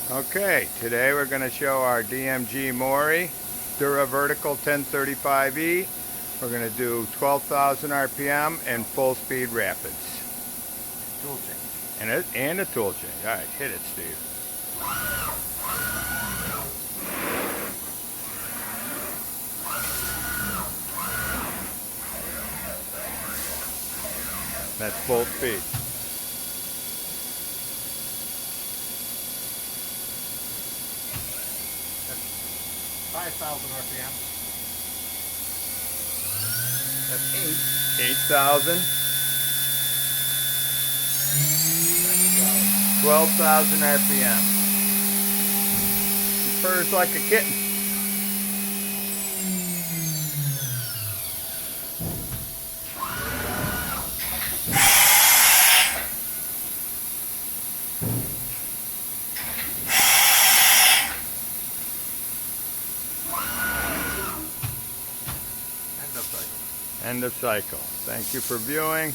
Okay, today we're going to show our DMG Mori Dura Vertical 1035E. We're going to do 12,000 RPM and full speed rapids. Tool change. And a tool change. All right, hit it, Steve. That's full speed. 5,000 RPM. That's 8,000. 8. 12,000 RPM. He purrs like a kitten. End of cycle. End of cycle. Thank you for viewing.